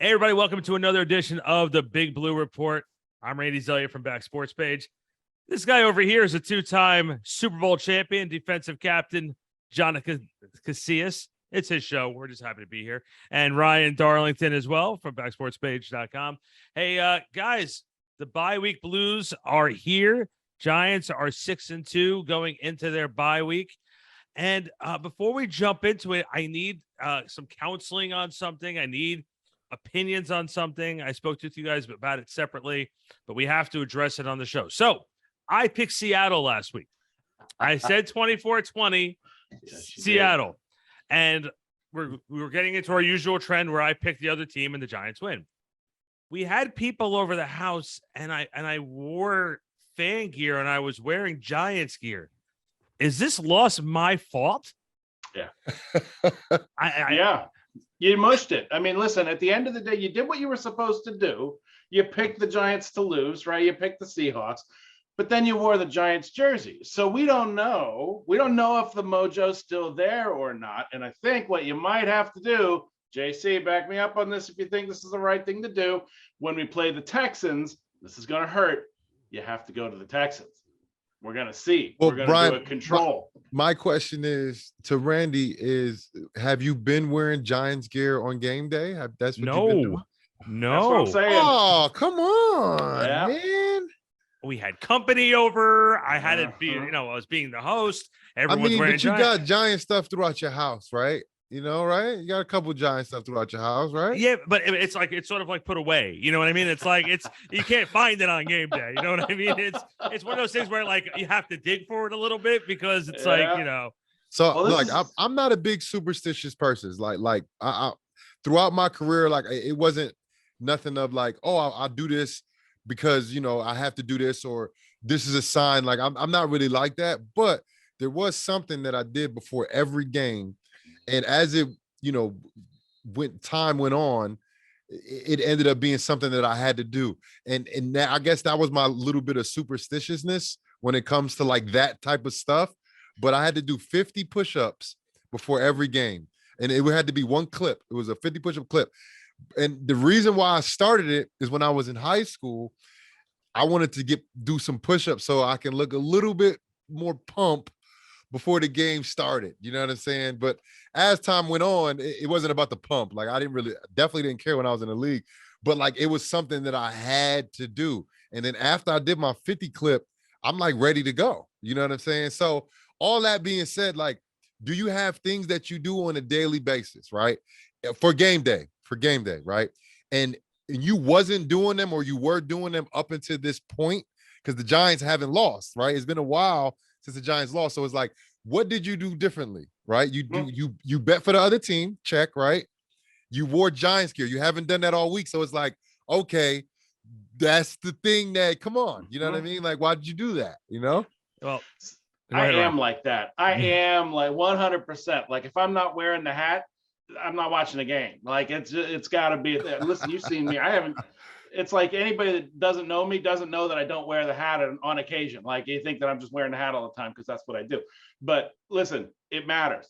Hey, everybody, welcome to another edition of the Big Blue Report. I'm Randy Zellea from Back Sports Page. This guy over here is a two-time Super Bowl champion, defensive captain, Jonathan Casillas. It's his show. We're just happy to be here. And Ryan Darlington as well from backsportspage.com. Hey, guys, the bye week Blues are here. Giants are 6-2 going into their bye week. And before we jump into it, I need some counseling on something. I need opinions on something. I spoke to you guys about it separately, but we have to address it on the show. So I picked Seattle last week. I said 24-20 Seattle. Did. And we were getting into our usual trend where I picked the other team and the Giants win. We had people over the house and I wore fan gear and I was wearing Giants gear. Is this loss my fault? Yeah. Yeah. You mushed it. I mean, listen, at the end of the day, you did what you were supposed to do. You picked the Giants to lose, right? You picked the Seahawks, but then you wore the Giants jersey. So we don't know. We don't know if the mojo's still there or not. And I think what you might have to do, JC, back me up on this if you think this is the right thing to do. When we play the Texans, this is going to hurt. You have to go to the Texans. We're going to see. Well, we're going to do a control. My question is to Randy is, have you been wearing Giants gear on game day? That's what you've been doing? No. That's what I'm saying. Oh, come on, man. We had company over. I had it be, I was being the host. Everyone's wearing but you got Giant stuff throughout your house, right? Right? You got a couple Giant stuff throughout your house, right? Yeah, but it's sort of like put away. You know what I mean? It's like you can't find it on game day. You know what I mean? It's one of those things where like you have to dig for it a little bit because it's So I'm not a big superstitious person. Like I throughout my career, like it wasn't nothing of like, oh, I'll do this because I have to do this or this is a sign. Like I'm not really like that, but there was something that I did before every game. And as it, time went on, it ended up being something that I had to do. And that, I guess that was my little bit of superstitiousness when it comes to like that type of stuff. But I had to do 50 push-ups before every game. And it had to be one clip. It was a 50 push-up clip. And the reason why I started it is when I was in high school, I wanted to do some push-ups so I can look a little bit more pumped before the game started. You know what I'm saying? But as time went on, it wasn't about the pump. Like I definitely didn't care when I was in the league, but like it was something that I had to do. And then after I did my 50 clip, I'm like ready to go. You know what I'm saying? So all that being said, like, do you have things that you do on a daily basis, right? For game day, right? And you wasn't doing them or you were doing them up until this point because the Giants haven't lost, right? It's been a while since the Giants lost. So it's like, what did you do differently, right? You bet for the other team, check, right? You wore Giants gear. You haven't done that all week. So it's like, okay, that's the thing that, come on. You know what I mean? Like, why did you do that? Well, I am like that. I am like 100%. Like if I'm not wearing the hat, I'm not watching the game. Like it's got to be. Listen, you've seen me. I haven't. It's like anybody that doesn't know me doesn't know that I don't wear the hat on occasion. Like you think that I'm just wearing the hat all the time because that's what I do. But listen, it matters.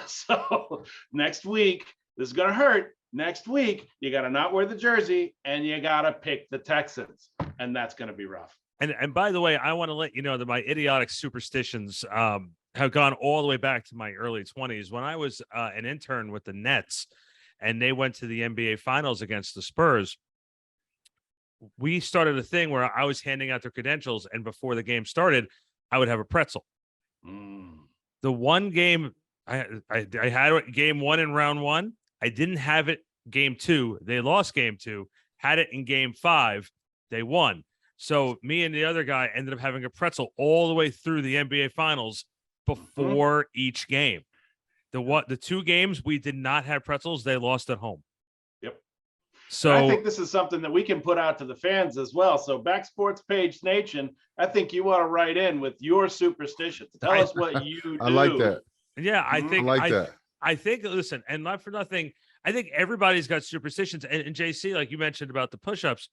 So next week, this is going to hurt. Next week, you got to not wear the jersey and you got to pick the Texans. And that's going to be rough. And by the way, I want to let you know that my idiotic superstitions have gone all the way back to my early 20s when I was an intern with the Nets and they went to the NBA Finals against the Spurs. We started a thing where I was handing out their credentials, and before the game started, I would have a pretzel. The one game I had game one in round one. I didn't have it game two. They lost game two. Had it in game five. They won. So me and the other guy ended up having a pretzel all the way through the NBA Finals before each game. The two games we did not have pretzels. They lost at home. So I think this is something that we can put out to the fans as well. So Back Sports Page Nation, I think you want to write in with your superstitions. Tell us what you do. I like that. Yeah, I think I like that. I think, listen, and not for nothing, I think everybody's got superstitions. And JC, like you mentioned about the push-ups,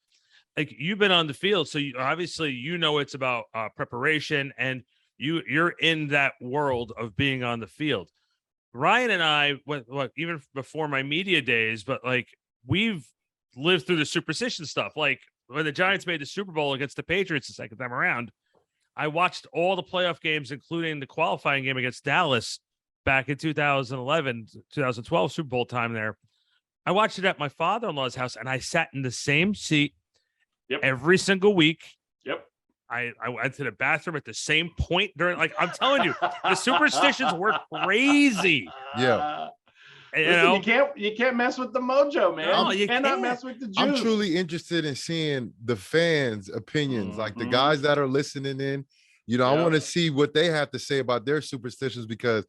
like you've been on the field. So obviously, it's about preparation and you're in that world of being on the field. Ryan and I, even before my media days, but like we've lived through the superstition stuff. Like when the Giants made the Super Bowl against the Patriots the second time around, I watched all the playoff games, including the qualifying game against Dallas back in 2011, 2012 Super Bowl time there. I watched it at my father-in-law's house, and I sat in the same seat every single week. Yep. I went to the bathroom at the same point during, like, I'm telling you, the superstitions were crazy. Yeah. Listen, you can't mess with the mojo, man. No, you cannot mess with the juice. I'm truly interested in seeing the fans' opinions, like the guys that are listening in. You know, I want to see what they have to say about their superstitions, because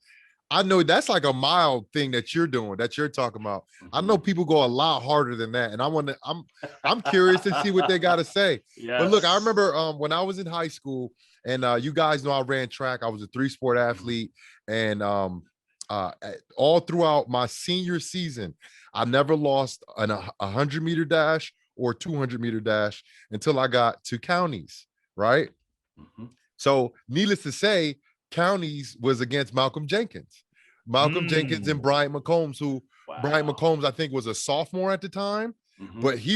I know that's like a mild thing that you're doing, that you're talking about. I know people go a lot harder than that, and I'm curious to see what they got to say. Yes. But look, I remember when I was in high school, and you guys know I ran track. I was a 3-sport athlete, and all throughout my senior season, I never lost a 100-meter dash or 200-meter dash until I got to counties, right? So needless to say, counties was against Malcolm Jenkins. Malcolm Jenkins and Bryant McCombs, who Bryant McCombs, I think, was a sophomore at the time, but he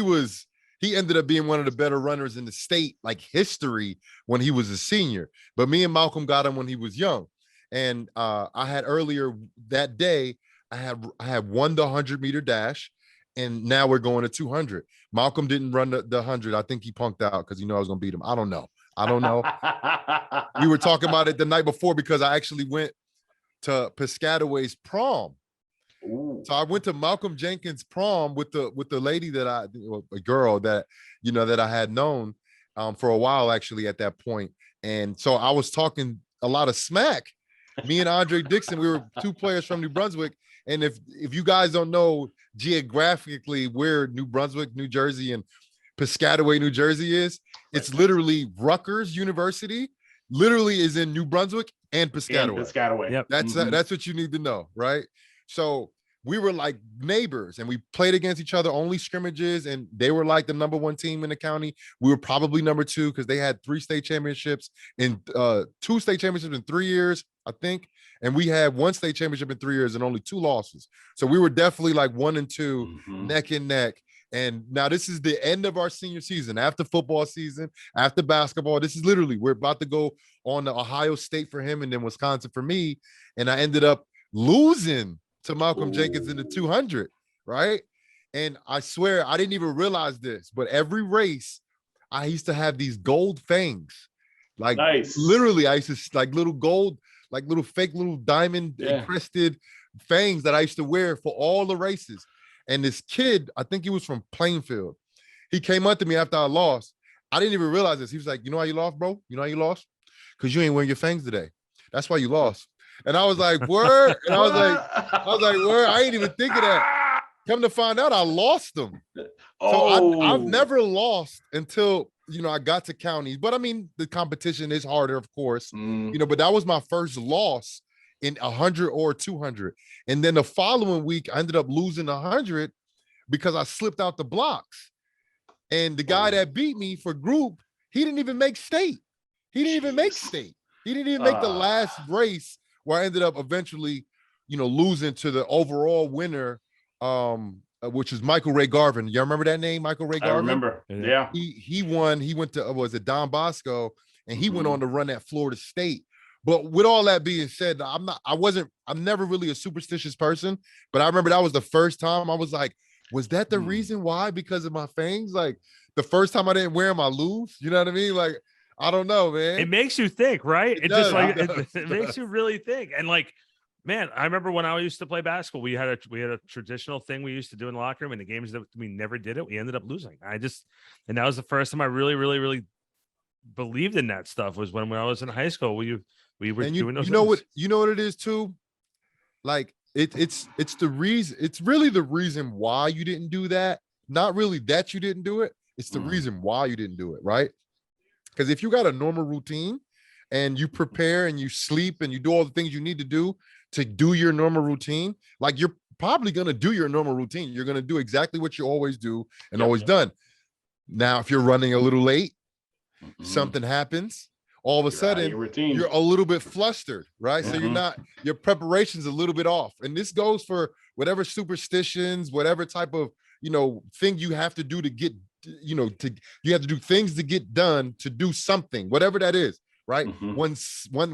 ended up being one of the better runners in the state, like history, when he was a senior. But me and Malcolm got him when he was young. And I had earlier that day, I had won the 100-meter dash, and now we're going to 200. Malcolm didn't run the 100. I think he punked out because I was going to beat him. I don't know. We were talking about it the night before because I actually went to Piscataway's prom. Ooh. So I went to Malcolm Jenkins' prom with the lady a girl that that I had known for a while, actually, at that point. And so I was talking a lot of smack. Me and Andre Dixon, we were 2 players from New Brunswick. And if you guys don't know geographically where New Brunswick, New Jersey, and Piscataway, New Jersey is, it's literally Rutgers University, literally is in New Brunswick and Piscataway. Yep. That's what you need to know, right? So we were like neighbors, and we played against each other, only scrimmages, and they were like the number 1 team in the county. We were probably number 2 because they had 3 state championships and 2 state championships in 3 years, I think. And we had 1 state championship in 3 years and only 2 losses. So we were definitely like 1 and 2, neck and neck. And now this is the end of our senior season, after football season, after basketball. This is literally, we're about to go on to Ohio State for him and then Wisconsin for me. And I ended up losing to Malcolm Jenkins in the 200, right? And I swear, I didn't even realize this, but every race, I used to have these gold fangs. Like, literally, I used to, like, little gold, like little fake little diamond encrusted fangs that I used to wear for all the races. And this kid, I think he was from Plainfield, he came up to me after I lost. I didn't even realize this. He was like, "You know how you lost, bro? You know how you lost? Because you ain't wearing your fangs today. That's why you lost." And I was like, "Word?" And I was like, "Word?" I ain't even think of that. Come to find out, I lost them. So I've never lost until, I got to counties. But I mean, the competition is harder, of course, but that was my first loss in 100 or 200. And then the following week, I ended up losing 100 because I slipped out the blocks. And the guy that beat me for group, he didn't even make state. He didn't even make the last race, where I ended up eventually, losing to the overall winner, which is Michael Ray Garvin. Y'all remember that name, Michael Ray Garvin? I remember. Yeah. He won. He went to, was it Don Bosco? And he went on to run at Florida State. But with all that being said, I'm never really a superstitious person, but I remember that was the first time I was like, was that the reason why? Because of my fangs? Like, the first time I didn't wear them, I lose. You know what I mean? Like, I don't know, man. It makes you think, right? It just like it makes you really think. And like, man, I remember when I used to play basketball, we had a traditional thing we used to do in the locker room, and the games that we never did it, we ended up losing. And that was the first time I really, really, really believed in that stuff, was when I was in high school. We were doing those. You know what it is too? Like, it's the reason. It's really the reason why you didn't do that. Not really that you didn't do it. It's the reason why you didn't do it, right? Because if you got a normal routine and you prepare and you sleep and you do all the things you need to do your normal routine, like, you're probably going to do your normal routine. You're going to do exactly what you always do and always done. Now, if you're running a little late, something happens, all of a sudden you're a little bit flustered, right? So your preparation's a little bit off. And this goes for whatever superstitions, whatever type of, thing you have to do to get, you have to do things to get done to do something, whatever that is, right? When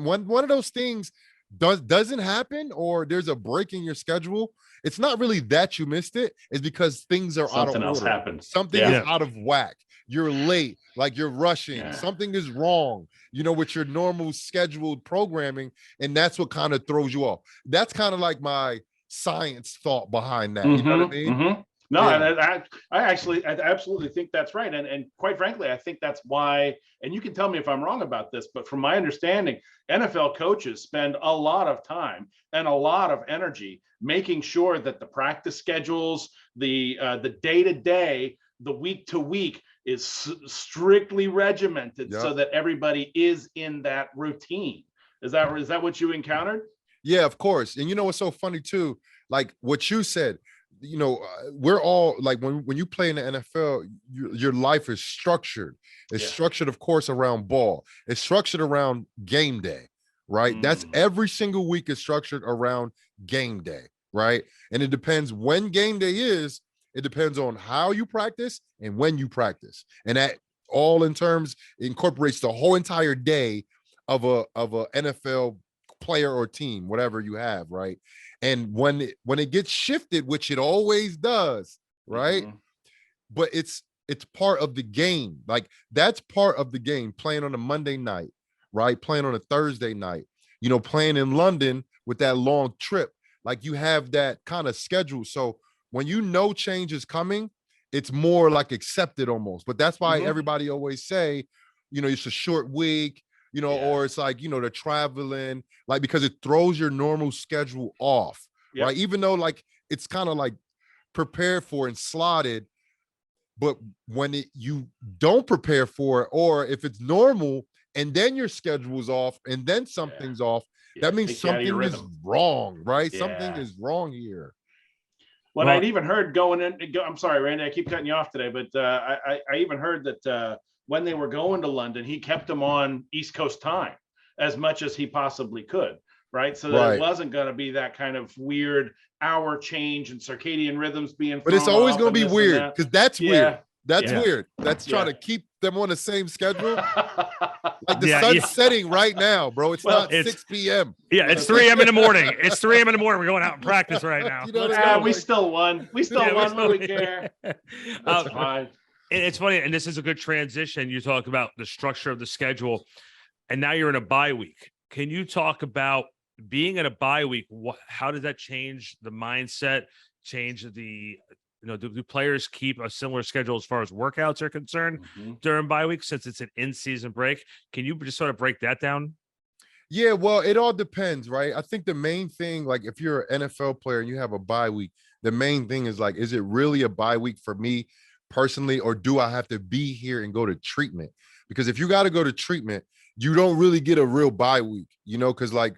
one of those things doesn't happen, or there's a break in your schedule, it's not really that you missed it. It's because things are out of order. Something else happened. Something is out of whack. You're late, like you're rushing. Something is wrong, with your normal scheduled programming, and that's what kind of throws you off. That's kind of like my science thought behind that. You know what I mean? No, I absolutely think that's right. And quite frankly, I think that's why, and you can tell me if I'm wrong about this, but from my understanding, NFL coaches spend a lot of time and a lot of energy making sure that the practice schedules, the day-to-day, the week-to-week is strictly regimented so that everybody is in that routine. Is that what you encountered? Yeah, of course. And what's so funny too, like what you said, we're all like, when you play in the NFL, your life is structured. It's structured, of course, around ball. It's structured around game day, right? That's every single week is structured around game day, right? And it depends when game day is. It depends on how you practice and when you practice. And that all incorporates the whole entire day of a NFL player or team, whatever you have, right? And when it gets shifted, which it always does, right? But it's part of the game. Like, that's part of the game, playing on a Monday night, right? Playing on a Thursday night, playing in London with that long trip. Like, you have that kind of schedule. So when change is coming, it's more like accepted almost. But that's why everybody always say, it's a short week, or it's like, they're traveling, like, because it throws your normal schedule off, right? Even though, like, it's kind of like prepared for and slotted, but when you don't prepare for it, or if it's normal and then your schedule is off and then something's off, that means something is wrong, right? Something is wrong here. Well, I'd even heard I'm sorry, Randy, I keep cutting you off today, but I even heard that when they were going to London, he kept them on East Coast time as much as he possibly could, right? So that it wasn't going to be that kind of weird hour change and circadian rhythms being. But it's always going to be weird, because that's weird. That's weird. That's trying to keep them on the same schedule. Like the sun's setting right now, bro. It's not 6 p.m. Yeah, it's 3 a.m. in the morning. It's 3 a.m. in the morning. We're going out and practice right now. We still won. We still won when we care. That's fine. It's funny, and this is a good transition. You talk about the structure of the schedule, and now you're in a bye week. Can you talk about being in a bye week? How does that change the mindset, change the do players keep a similar schedule as far as workouts are concerned during bye week, since it's an in-season break? Can you just sort of break that down? Yeah, well, it all depends, right? I think the main thing, like, if you're an NFL player and you have a bye week, the main thing is, like, is it really a bye week for me personally, or do I have to be here and go to treatment? Because if you got to go to treatment, you don't really get a real bye week, because, like,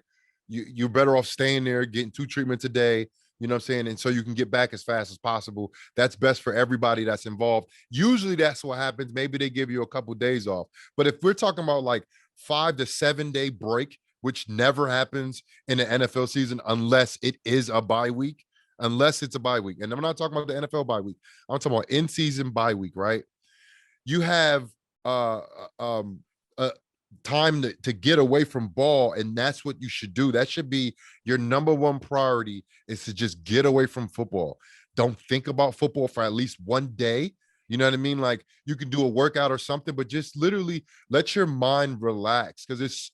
you're better off staying there, getting 2 treatments a day. You know what I'm saying? And so you can get back as fast as possible. That's best for everybody that's involved. Usually that's what happens. Maybe they give you a couple of days off. But if we're talking about like 5 to 7 day break, which never happens in the NFL season unless it is a bye week, unless it's a bye week. And I'm not talking about the NFL bye week. I'm talking about in-season bye week, right? You have time to get away from ball, and that's what you should do. That should be your number one priority, is to just get away from football. Don't think about football for at least one day. You know what I mean? Like, you can do a workout or something, but just literally let your mind relax, because it's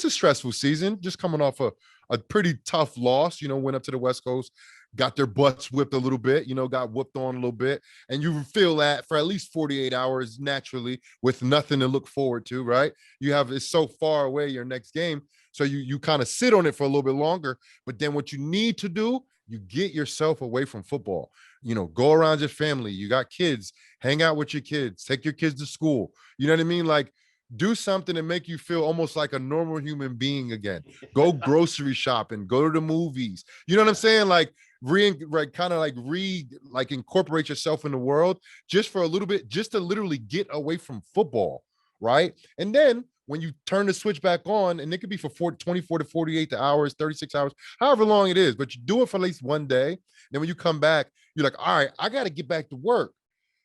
a stressful season, just coming off a pretty tough loss. Went up to the West Coast, got their butts whipped a little bit, got whooped on a little bit. And you feel that for at least 48 hours naturally, with nothing to look forward to, right? It's so far away, your next game. So you kind of sit on it for a little bit longer. But then what you need to do, you get yourself away from football. Go around your family. You got kids, hang out with your kids, take your kids to school. You know what I mean? Like, do something to make you feel almost like a normal human being again. Go grocery shopping, go to the movies. You know what I'm saying? Like, incorporate yourself in the world just for a little bit, just to literally get away from football, right? And then when you turn the switch back on, and it could be for 24 to 48 hours, 36 hours, however long it is, but you do it for at least one day. Then when you come back, you're like, all right, I got to get back to work.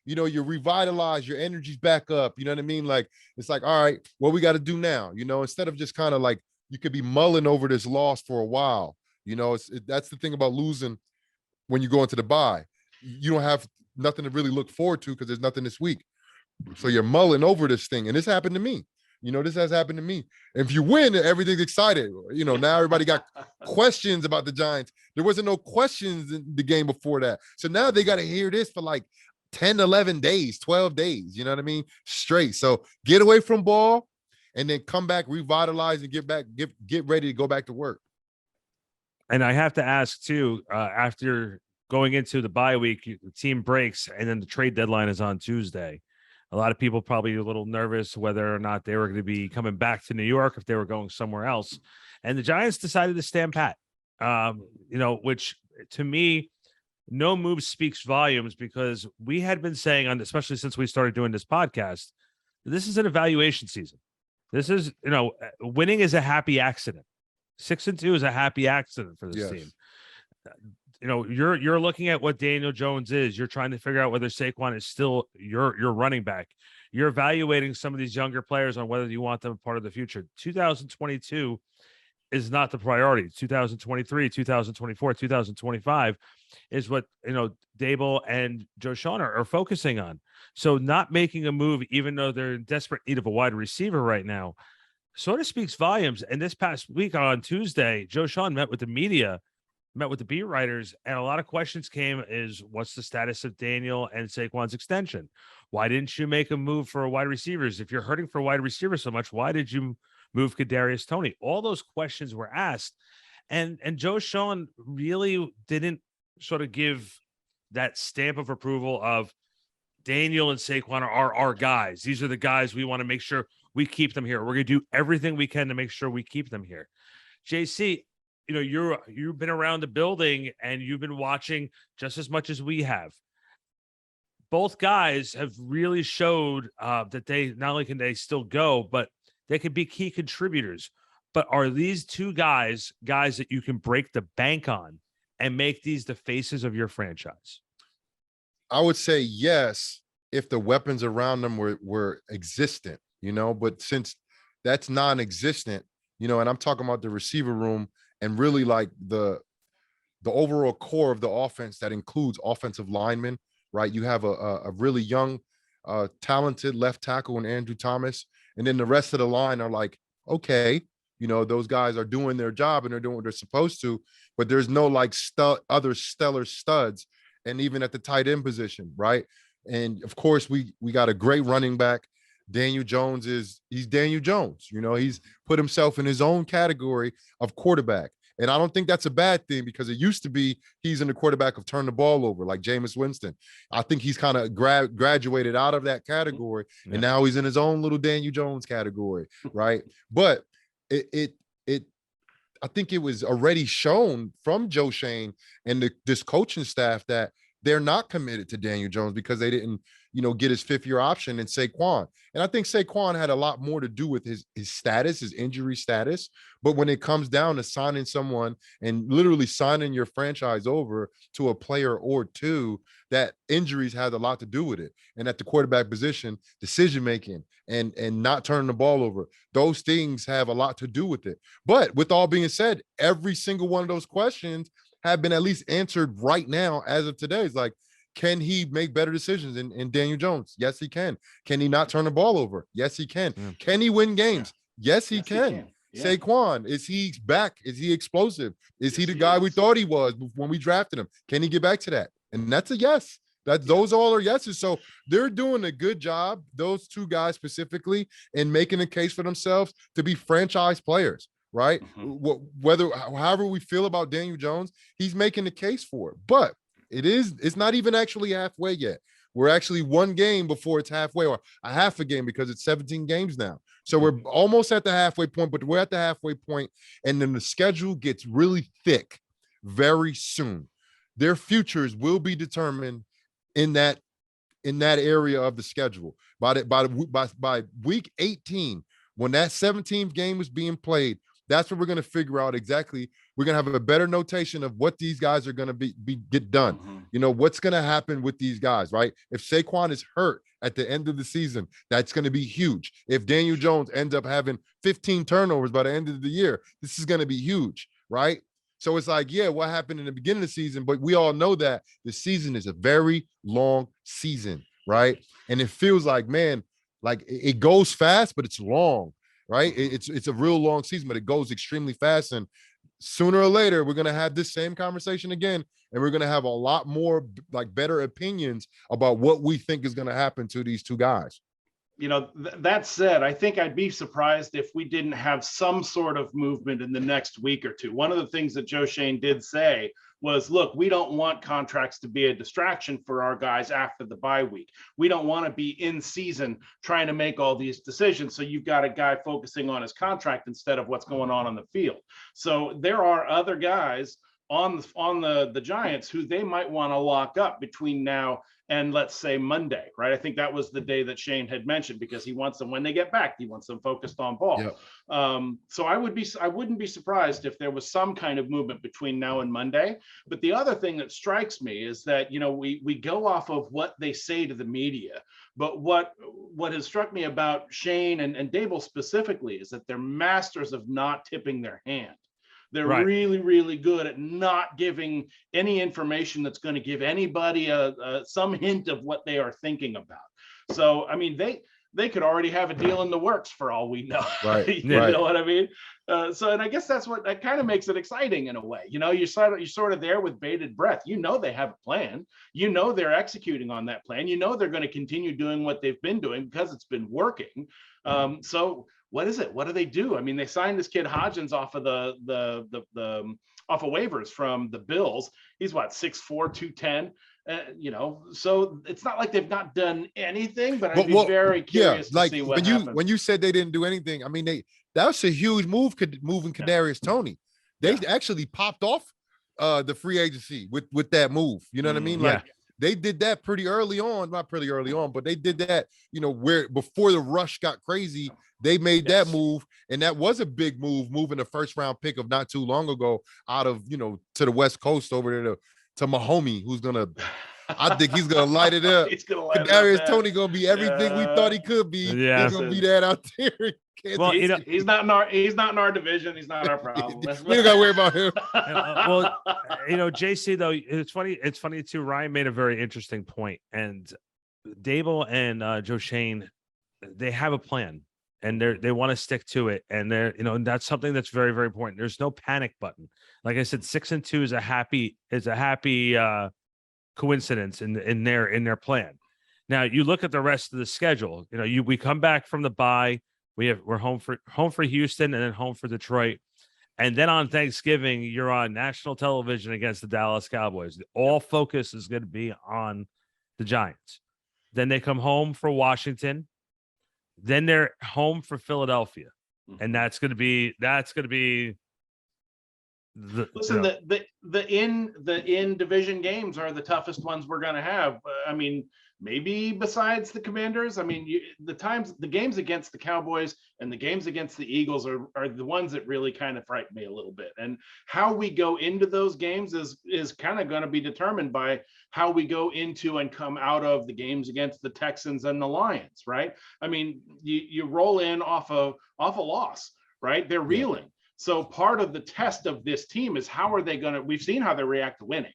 You're revitalized, your energy's back up. You know what I mean? Like, it's like, all right, what we got to do now? Instead of just kind of like, you could be mulling over this loss for a while. That's the thing about losing when you go into the bye. You don't have nothing to really look forward to because there's nothing this week. So you're mulling over this thing. And this happened to me. This has happened to me. If you win, everything's excited. Now everybody got questions about the Giants. There wasn't no questions in the game before that. So now they got to hear this for like 10, 11 days, 12 days, you know what I mean? Straight. So get away from ball and then come back, revitalize, and get ready to go back to work. And I have to ask too, after going into the bye week, the team breaks and then the trade deadline is on Tuesday. A lot of people probably a little nervous whether or not they were going to be coming back to New York, if they were going somewhere else. And the Giants decided to stand pat, which to me, no move speaks volumes, because we had been saying, especially since we started doing this podcast, this is an evaluation season. This is, winning is a happy accident. 6-2 is a happy accident for this team. You're looking at what Daniel Jones is. You're trying to figure out whether Saquon is still your running back. You're evaluating some of these younger players on whether you want them part of the future. 2022 is not the priority. 2023, 2024, 2025 is what, Dable and Joe Sean are focusing on. So not making a move, even though they're in desperate need of a wide receiver right now, sort of speaks volumes. And this past week on Tuesday, Joe Sean met with the media, met with the beat writers, and a lot of questions came is, what's the status of Daniel and Saquon's extension? Why didn't you make a move for wide receivers? If you're hurting for wide receivers so much, why did you move Kadarius Toney? All those questions were asked. And Joe Sean really didn't sort of give that stamp of approval of Daniel and Saquon are our guys. These are the guys we want to make sure we keep them here. We're going to do everything we can to make sure we keep them here. JC, you've been around the building and you've been watching just as much as we have. Both guys have really showed that they not only can they still go, but they could be key contributors. But are these two guys that you can break the bank on and make these the faces of your franchise? I would say yes, if the weapons around them were existent, but since that's non-existent, and I'm talking about the receiver room and really like the overall core of the offense that includes offensive linemen, right? You have a really young, talented left tackle in Andrew Thomas. And then the rest of the line are like, okay, those guys are doing their job and they're doing what they're supposed to, but there's no like other stellar studs. And even at the tight end position, right? And of course, we got a great running back. Daniel Jones he's Daniel Jones. He's put himself in his own category of quarterback. And I don't think that's a bad thing, because it used to be he's in the quarterback of turn the ball over, like Jameis Winston. I think he's kind of graduated out of that category, and now he's in his own little Daniel Jones category, right? But I think it was already shown from Joe Shane and this coaching staff that they're not committed to Daniel Jones because they didn't, get his fifth-year option in Saquon. And I think Saquon had a lot more to do with his status, his injury status. But when it comes down to signing someone and literally signing your franchise over to a player or two, that injuries has a lot to do with it. And at the quarterback position, decision-making and not turning the ball over, those things have a lot to do with it. But with all being said, every single one of those questions have been at least answered right now as of today. It's like, can he make better decisions in Daniel Jones? Yes, he can. Can he not turn the ball over? Yes, he can. Can he win games? Yes, he can. Yeah. Saquon, is he back? Is he explosive? Is he the guy we thought he was when we drafted him? Can he get back to that? And that's a yes. Those all are yeses. So they're doing a good job, those two guys specifically, in making a case for themselves to be franchise players, right? However we feel about Daniel Jones, he's making the case for it. But it's not even actually halfway yet. We're actually one game before it's halfway, or a half a game, because it's 17 games now. So we're almost at the halfway point, but we're at the halfway point, and then the schedule gets really thick very soon. Their futures will be determined in that area of the schedule. By week 18, when that 17th game is being played, That's what we're going to figure out exactly. We're going to have a better notation of what these guys are going to get done. You know, what's going to happen with these guys, right? If Saquon is hurt at the end of the season, that's going to be huge. If Daniel Jones ends up having 15 turnovers by the end of the year, this is going to be huge, right? So it's like, yeah, what happened in the beginning of the season, but we all know that the season is a very long season, right? And it feels like, man, like it goes fast, but it's long, right? It's a real long season, but it goes extremely fast. And sooner or later, we're going to have this same conversation again, and we're going to have a lot more like better opinions about what we think is going to happen to these two guys. You know, that said, I think I'd be surprised if we didn't have some sort of movement in the next week or two. One of the things that Joe Schoen did say was, look, we don't want contracts to be a distraction for our guys after the bye week. We don't want to be in season trying to make all these decisions. So you've got a guy focusing on his contract instead of what's going on the field. So there are other guys on the Giants who they might want to lock up between now and let's say Monday, right? I think that was the day that Shane had mentioned, because he wants them when they get back, he wants them focused on ball. Yep. So I wouldn't be surprised if there was some kind of movement between now and Monday. But the other thing that strikes me is that, you know, we go off of what they say to the media, but what has struck me about Shane and Dable specifically is that they're masters of not tipping their hand. They're really, really good at not giving any information that's going to give anybody some hint of what they are thinking about. So, I mean, they could already have a deal in the works for all we know. Right. You know what I mean? So, and I guess that kind of makes it exciting in a way. You know, you're sort of there with bated breath. You know, they have a plan. You know, they're executing on that plan. You know, they're going to continue doing what they've been doing because it's been working. So what is it? What do they do? I mean, they signed this kid Hodgins off of off of waivers from the Bills. He's what, 6'4", 210. You know, so it's not like they've not done anything, but I'd be very curious to see what happens. When you said they didn't do anything, I mean, that was a huge move, moving Kadarius Toney. They actually popped off the free agency with that move. You know what I mean? Like they did that pretty early on, not pretty early on, but they did that, you know, where before the rush got crazy, they made that move. And that was a big move, moving a first round pick of not too long ago out of, you know, to the West Coast over there to Mahomie, who's I think he's gonna light it up. Kadarius Toney gonna be everything we thought he could be. Yeah. He's gonna be that out there. Well, he's not in our division. He's not our problem. We don't gotta worry about him. Well, you know, JC though, it's funny too. Ryan made a very interesting point, and Dable and Joe Schoen, they have a plan, and they want to stick to it, and and that's something that's very, very important. There's no panic button. Like I said, 6-2 is a happy coincidence in their plan. Now you look at the rest of the schedule. You know, we come back from the bye. We're home for Houston and then home for Detroit. And then on Thanksgiving, you're on national television against the Dallas Cowboys. All focus is going to be on the Giants. Then they come home for Washington. Then they're home for Philadelphia. And that's going to be the in division games are the toughest ones we're going to have. I mean, maybe besides the Commanders. I mean, the games against the Cowboys and the games against the Eagles are the ones that really kind of frighten me a little bit. And how we go into those games is kind of going to be determined by how we go into and come out of the games against the Texans and the Lions, right? I mean, you roll in off a loss, right? They're reeling. So part of the test of this team is how are they going to, we've seen how they react to winning.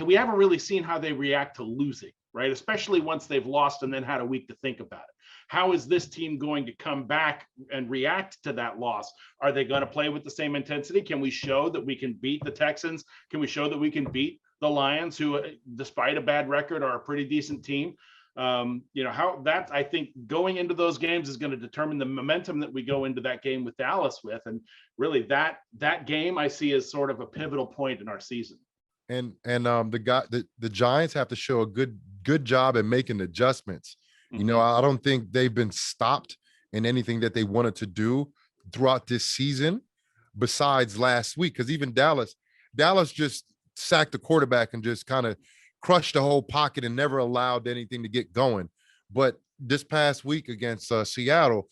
We haven't really seen how they react to losing, right? Especially once they've lost and then had a week to think about it. How is this team going to come back and react to that loss? Are they going to play with the same intensity? Can we show that we can beat the Texans? Can we show that we can beat the Lions, who, despite a bad record, are a pretty decent team? I think going into those games is going to determine the momentum that we go into that game with Dallas with. And really that game I see as sort of a pivotal point in our season. And the Giants have to show a good job at making adjustments. You know, I don't think they've been stopped in anything that they wanted to do throughout this season besides last week. Because even Dallas just sacked the quarterback and just kind of crushed the whole pocket and never allowed anything to get going. But this past week against Seattle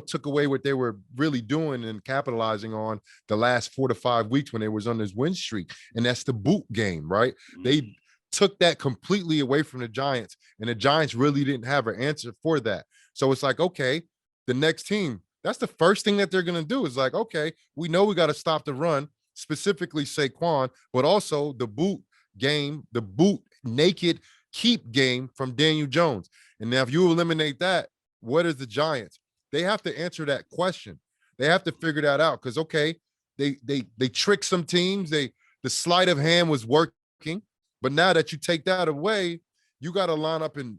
took away what they were really doing and capitalizing on the last 4 to 5 weeks when they was on this win streak. And that's the boot game, right? They took that completely away from the Giants, and the Giants really didn't have an answer for that. So it's like, okay, the next team, that's the first thing that they're going to do is like, okay, we know we got to stop the run, specifically Saquon, but also the boot game, the boot naked keep game from Daniel Jones. And now if you eliminate that, what is the Giants? They have to answer that question. They have to figure that out because, okay, they tricked some teams. The sleight of hand was working, but now that you take that away, you got to line up and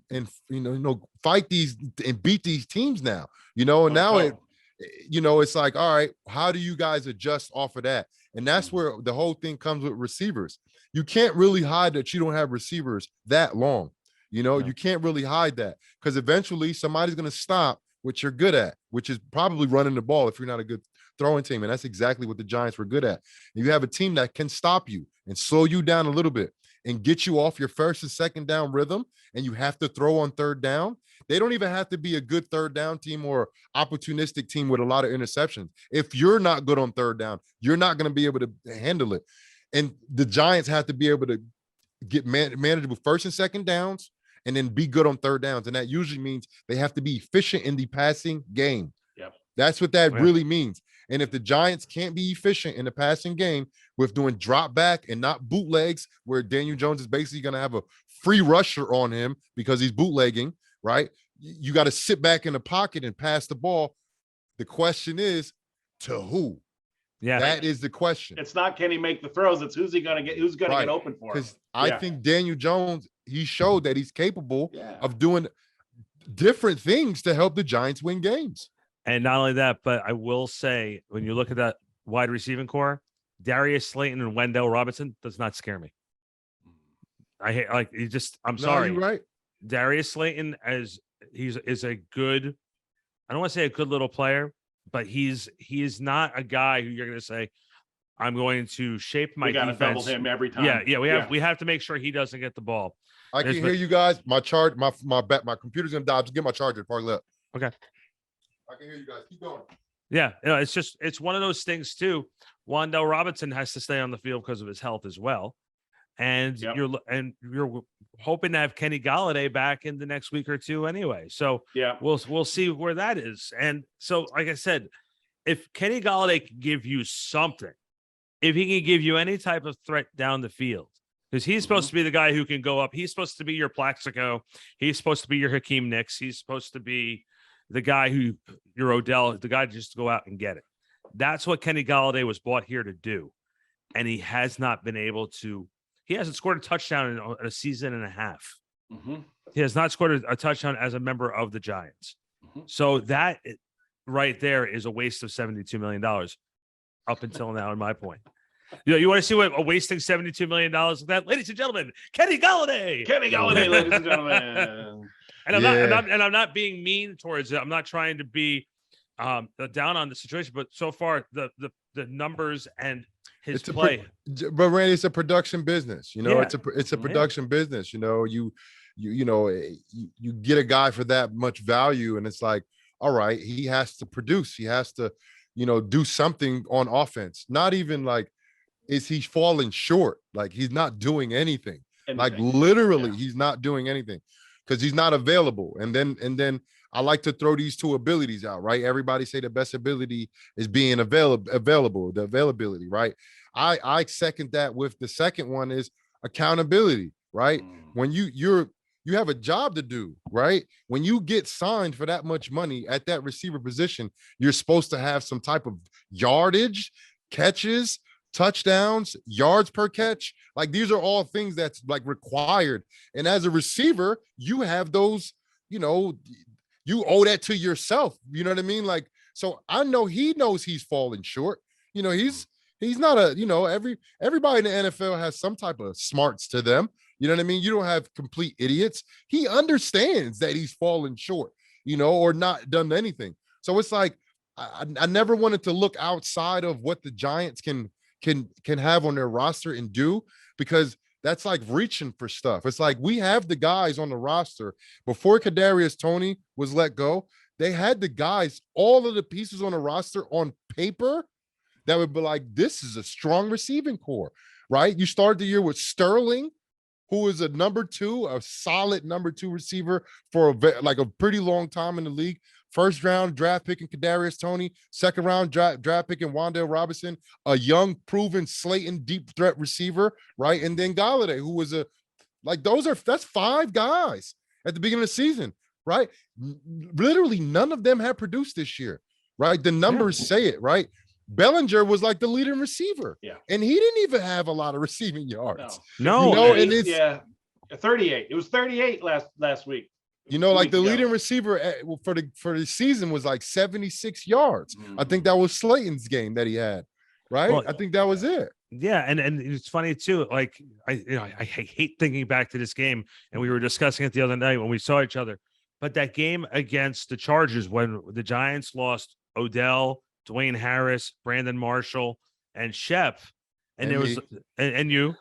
fight these and beat these teams now, and now it's like, all right, how do you guys adjust off of that? And that's where the whole thing comes with receivers. You can't really hide that you don't have receivers that long. You can't really hide that because eventually somebody's going to stop what you're good at, which is probably running the ball if you're not a good throwing team. And that's exactly what the Giants were good at. And you have a team that can stop you and slow you down a little bit and get you off your first and second down rhythm, and you have to throw on third down. They don't even have to be a good third down team or opportunistic team with a lot of interceptions. If you're not good on third down, you're not going to be able to handle it. And the Giants have to be able to get manageable first and second downs and then be good on third downs. And that usually means they have to be efficient in the passing game. Yep. That's what that really means. And if the Giants can't be efficient in the passing game with doing drop back and not bootlegs, where Daniel Jones is basically going to have a free rusher on him because he's bootlegging, right? You got to sit back in the pocket and pass the ball. The question is, to who? Yeah, that is the question. It's not can he make the throws. It's who's going to get open for him. Because I think Daniel Jones, he showed that he's capable of doing different things to help the Giants win games. And not only that, but I will say, when you look at that wide receiving core, Darius Slayton and Wendell Robinson does not scare me. I hate I'm sorry. You're right. Darius Slayton is a good, I don't want to say a good little player, but he is not a guy who you're going to say, I'm going to shape my defense. Got to double him every time. We have to make sure he doesn't get the ball. I can hear you guys. My computer's gonna die. Just get my charger. Park up. Okay. I can hear you guys. Keep going. Yeah, it's one of those things too. Wandell Robinson has to stay on the field because of his health as well, and you're hoping to have Kenny Golladay back in the next week or two anyway. So we'll see where that is. And so, like I said, if Kenny Golladay can give you something, if he can give you any type of threat down the field, because he's supposed to be the guy who can go up. He's supposed to be your Plaxico. He's supposed to be your Hakeem Nicks. He's supposed to be the guy who your Odell, the guy just to go out and get it. That's what Kenny Golladay was brought here to do. And he has not been able to. He hasn't scored a touchdown in a season and a half. He has not scored a touchdown as a member of the Giants. So that right there is a waste of $72 million up until now, in my point. You want to see what a wasting $72 million of that, ladies and gentlemen, Kenny Golladay. Kenny Golladay, ladies and gentlemen. And I'm not being mean towards it. I'm not trying to be down on the situation, but so far the numbers and his play. But Randy, it's a production business. It's a production business. You get a guy for that much value, and it's like, all right, he has to produce. He has to, do something on offense. Not even like, is he falling short? Like he's not doing anything. Like literally, he's not doing anything because he's not available. And then I like to throw these two abilities out, right? Everybody say the best ability is being available, the availability, right? I second that with the second one is accountability, right? When you have a job to do, right? When you get signed for that much money at that receiver position, you're supposed to have some type of yardage, catches, touchdowns, yards per catch. Like these are all things that's like required. And as a receiver, you have those, you owe that to yourself. You know what I mean? Like, so I know he knows he's falling short. He's not everybody in the NFL has some type of smarts to them. You know what I mean? You don't have complete idiots. He understands that he's fallen short, or not done anything. So it's like, I never wanted to look outside of what the Giants can have on their roster and do, because that's like reaching for stuff. It's like we have the guys on the roster before Kadarius Toney was let go. They had the guys, all of the pieces on the roster on paper that would be like, this is a strong receiving core, right? You started the year with Sterling, who is a number 2, a solid number 2 receiver for a pretty long time in the league. First round draft pick in Kadarius Toney, second round draft pick in Wan'Dale Robinson, a young, proven Slayton deep threat receiver, right? And then Galladay, who was that's 5 guys at the beginning of the season, right? Literally none of them have produced this year, right? The numbers say it, right? Bellinger was like the leading receiver, and he didn't even have a lot of receiving yards. No, and it's 38. It was 38 last week. Like the leading receiver for the season was like 76 yards. I think that was Slayton's game that he had, right? Well, I think that was it. Yeah, and it's funny too. Like I hate thinking back to this game, and we were discussing it the other night when we saw each other. But that game against the Chargers, when the Giants lost Odell, Dwayne Harris, Brandon Marshall, and Shep, and there was and you.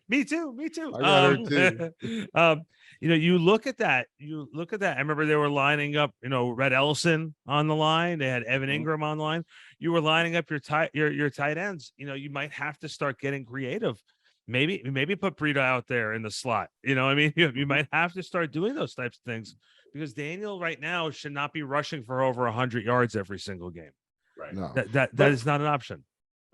Me too. I got her too. You look at that. I remember they were lining up, Red Ellison on the line. They had Evan Ingram on the line. You were lining up your tight ends. You might have to start getting creative. Maybe put Breida out there in the slot. I mean, you might have to start doing those types of things, because Daniel right now should not be rushing for over 100 yards every single game. Right. No. That is not an option.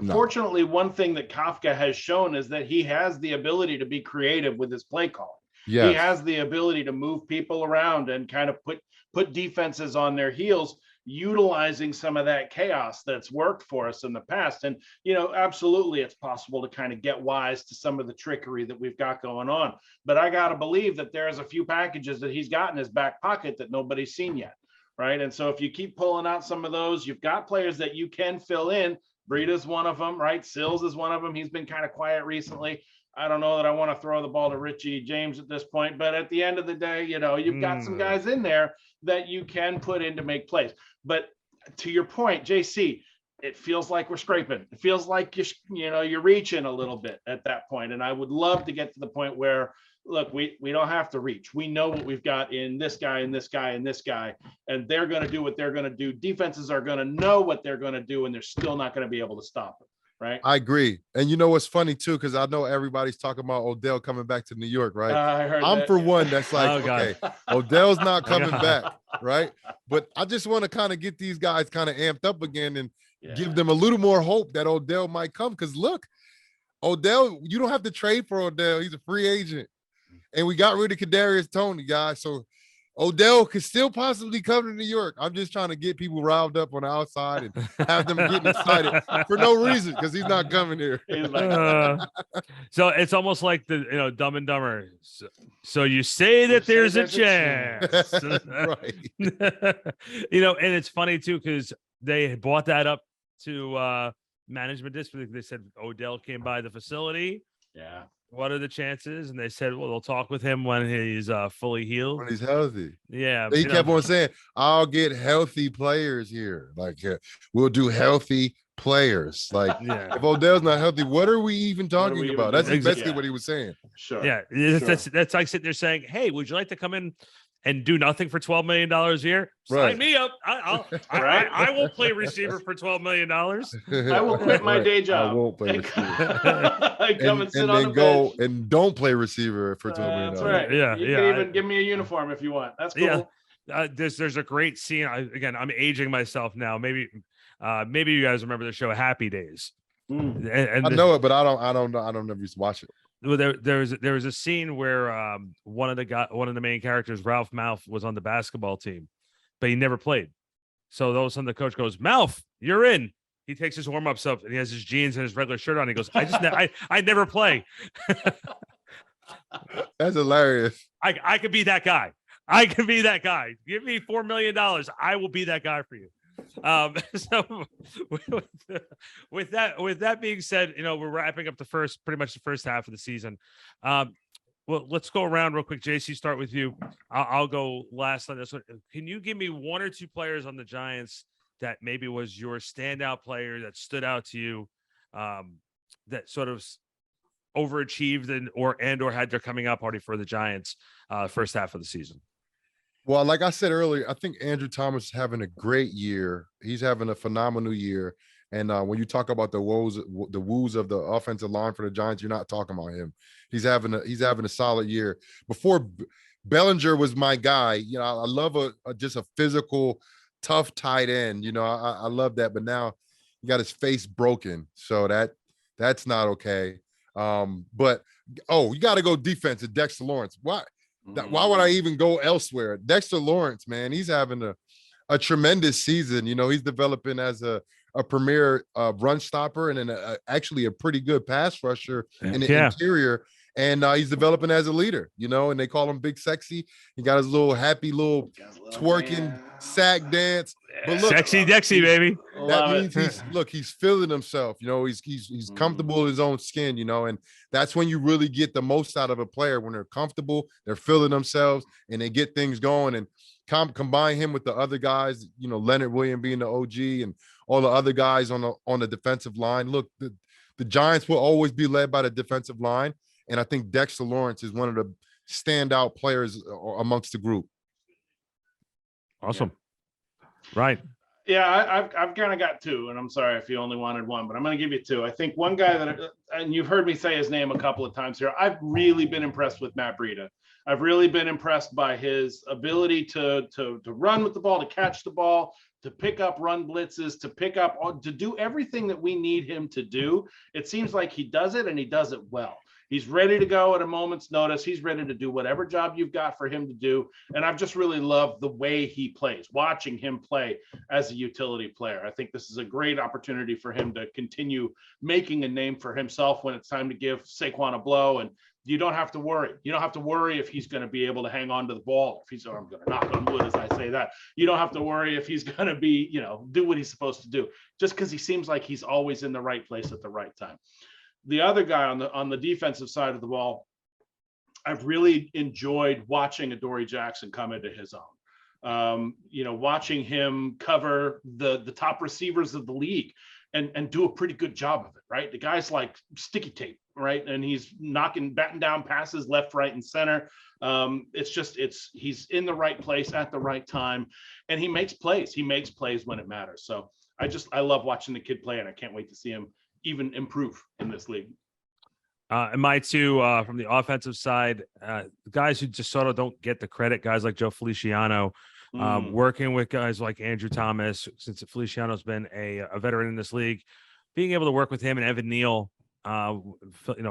Fortunately, one thing that Kafka has shown is that he has the ability to be creative with his play calling. Yes. He has the ability to move people around and kind of put defenses on their heels, utilizing some of that chaos that's worked for us in the past. And, absolutely, it's possible to kind of get wise to some of the trickery that we've got going on. But I got to believe that there's a few packages that he's got in his back pocket that nobody's seen yet. Right. And so if you keep pulling out some of those, you've got players that you can fill in. Breida's one of them, right? Sills is one of them. He's been kind of quiet recently. I don't know that I want to throw the ball to Richie James at this point, but at the end of the day, you've got some guys in there that you can put in to make plays. But to your point, JC, it feels like we're scraping. It feels like you're reaching a little bit at that point. And I would love to get to the point where, look, we don't have to reach. We know what we've got in this guy and this guy and this guy, and they're going to do what they're going to do. Defenses are going to know what they're going to do, and they're still not going to be able to stop it. Right. I agree. And what's funny too, because I know everybody's talking about Odell coming back to New York, right? I'm for one that's like, okay, Odell's not coming back, right? But I just want to kind of get these guys kind of amped up again and give them a little more hope that Odell might come. Because look, Odell, you don't have to trade for Odell. He's a free agent. And we got rid of Kadarius Toney, guys. So Odell could still possibly come to New York. I'm just trying to get people riled up on the outside and have them getting excited for no reason, because he's not coming here. So it's almost like the Dumb and Dumber. So you say that there's a chance. Right. And it's funny too, because they brought that up to management district. They said Odell came by the facility. Yeah. What are the chances? And they said, well, they'll talk with him when he's fully healed. When he's healthy. Yeah. He kept on saying, I'll get healthy players here. Like, we'll do healthy players. Like, if Odell's not healthy, what are we even talking about? That's basically what he was saying. Sure. Yeah. That's like sitting there saying, hey, would you like to come in and do nothing for $12 million a year? Sign me up. I won't play receiver for $12 million. I will quit my day job. I won't play receiver. Come and sit on the bench. And don't play receiver for $12 million. That's right. Yeah. You can even give me a uniform if you want. That's cool. Yeah. There's a great scene. Again, I'm aging myself now. Maybe you guys remember the show Happy Days. And I know it, but I don't know. I don't ever used to watch it. Well, there was a scene where one of the main characters, Ralph Mouth, was on the basketball team, but he never played. So all of a sudden the coach goes, Mouth, you're in. He takes his warm-ups up and he has his jeans and his regular shirt on. He goes, I never play. That's hilarious. I could be that guy. I can be that guy. Give me $4 million. I will be that guy for you. So with that being said, we're wrapping up pretty much the first half of the season. Well, let's go around real quick. JC, start with you. I'll go last on this one. Can you give me one or two players on the Giants that maybe was your standout player that stood out to you, that sort of overachieved or had their coming out party for the Giants first half of the season? Well, like I said earlier, I think Andrew Thomas is having a great year. He's having a phenomenal year. And when you talk about the woes of the offensive line for the Giants, you're not talking about him. He's having a solid year. Before Bellinger was my guy. You know, I love just a physical, tough tight end. You know, I love that. But now he got his face broken, so that's not okay. But you got to go defensive. Dexter Lawrence. Why would I even go elsewhere? Dexter Lawrence, man, he's having a tremendous season. You know, he's developing as a premier run stopper and actually a pretty good pass rusher in the interior. And he's developing as a leader, you know, and they call him Big Sexy. He got his little happy little twerking sack dance. But look, sexy Dexy, baby. That means he's feeling himself, you know, he's comfortable in his own skin, you know, and that's when you really get the most out of a player, when they're comfortable, they're feeling themselves, and they get things going. And combine him with the other guys, you know, Leonard Williams being the OG and all the other guys on the defensive line. Look, the Giants will always be led by the defensive line. And I think Dexter Lawrence is one of the standout players amongst the group. Awesome. Yeah. Right. Yeah, I've kind of got two, and I'm sorry if you only wanted one, but I'm going to give you two. I think one guy and you've heard me say his name a couple of times here, I've really been impressed with Matt Breida. I've really been impressed by his ability to run with the ball, to catch the ball, to pick up run blitzes, to do everything that we need him to do. It seems like he does it, and he does it well. He's ready to go at a moment's notice. He's ready to do whatever job you've got for him to do. And I've just really loved the way he plays, watching him play as a utility player. I think this is a great opportunity for him to continue making a name for himself when it's time to give Saquon a blow. And you don't have to worry. You don't have to worry if he's going to be able to hang on to the ball. I'm going to knock on wood as I say that. You don't have to worry if he's going to be, you know, do what he's supposed to do, just because he seems like he's always in the right place at the right time. The other guy on the defensive side of the ball, I've really enjoyed watching Adoree Jackson come into his own. You know, watching him cover the top receivers of the league and do a pretty good job of it, right? The guy's like sticky tape, right? And he's batting down passes left, right, and center. He's in the right place at the right time, and he makes plays. He makes plays when it matters. So I love watching the kid play, and I can't wait to see him even improve in this league. And my two from the offensive side, guys who just sort of don't get the credit, guys like Joe Feliciano, working with guys like Andrew Thomas, since Feliciano's been a veteran in this league, being able to work with him and Evan Neal,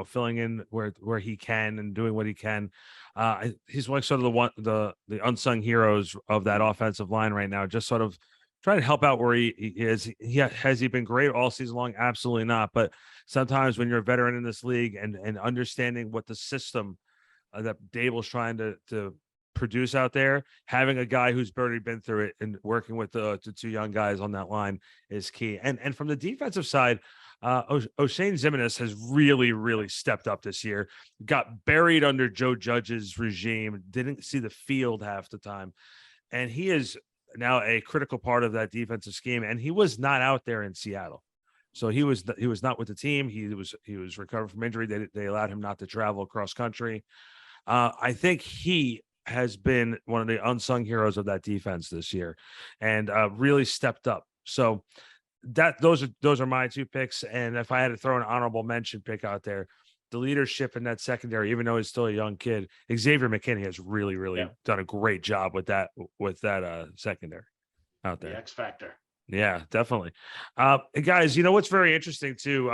filling in where he can and doing what he can. He's like sort of the unsung heroes of that offensive line right now, just sort of trying to help out where he is. Has he been great all season long? Absolutely not. But sometimes when you're a veteran in this league and understanding what the system that Dable's trying to produce out there, having a guy who's already been through it and working with the two young guys on that line is key. And from the defensive side, O'Shane Ximines has really, really stepped up this year. Got buried under Joe Judge's regime, didn't see the field half the time. And he is now a critical part of that defensive scheme, and he was not out there in Seattle, so he was not with the team. He was recovering from injury. They allowed him not to travel across country. I think he has been one of the unsung heroes of that defense this year, and really stepped up. So those are my two picks. And if I had to throw an honorable mention pick out there, the leadership in that secondary, even though he's still a young kid, Xavier McKinney has really, really done a great job with that secondary out there. The X factor. Yeah, definitely. Guys, you know what's very interesting too?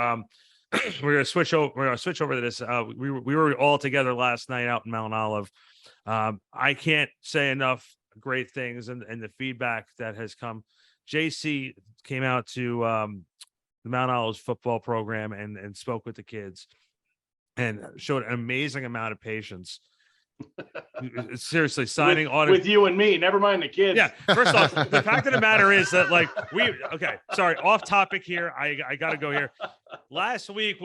We're gonna switch over to this. We were all together last night out in Mount Olive. I can't say enough great things and the feedback that has come. JC came out to the Mount Olive's football program and spoke with the kids, and showed an amazing amount of patience. Seriously, signing on with you and me. Never mind the kids. Yeah. First off, the fact of the matter is that off topic here. I got to go here. last week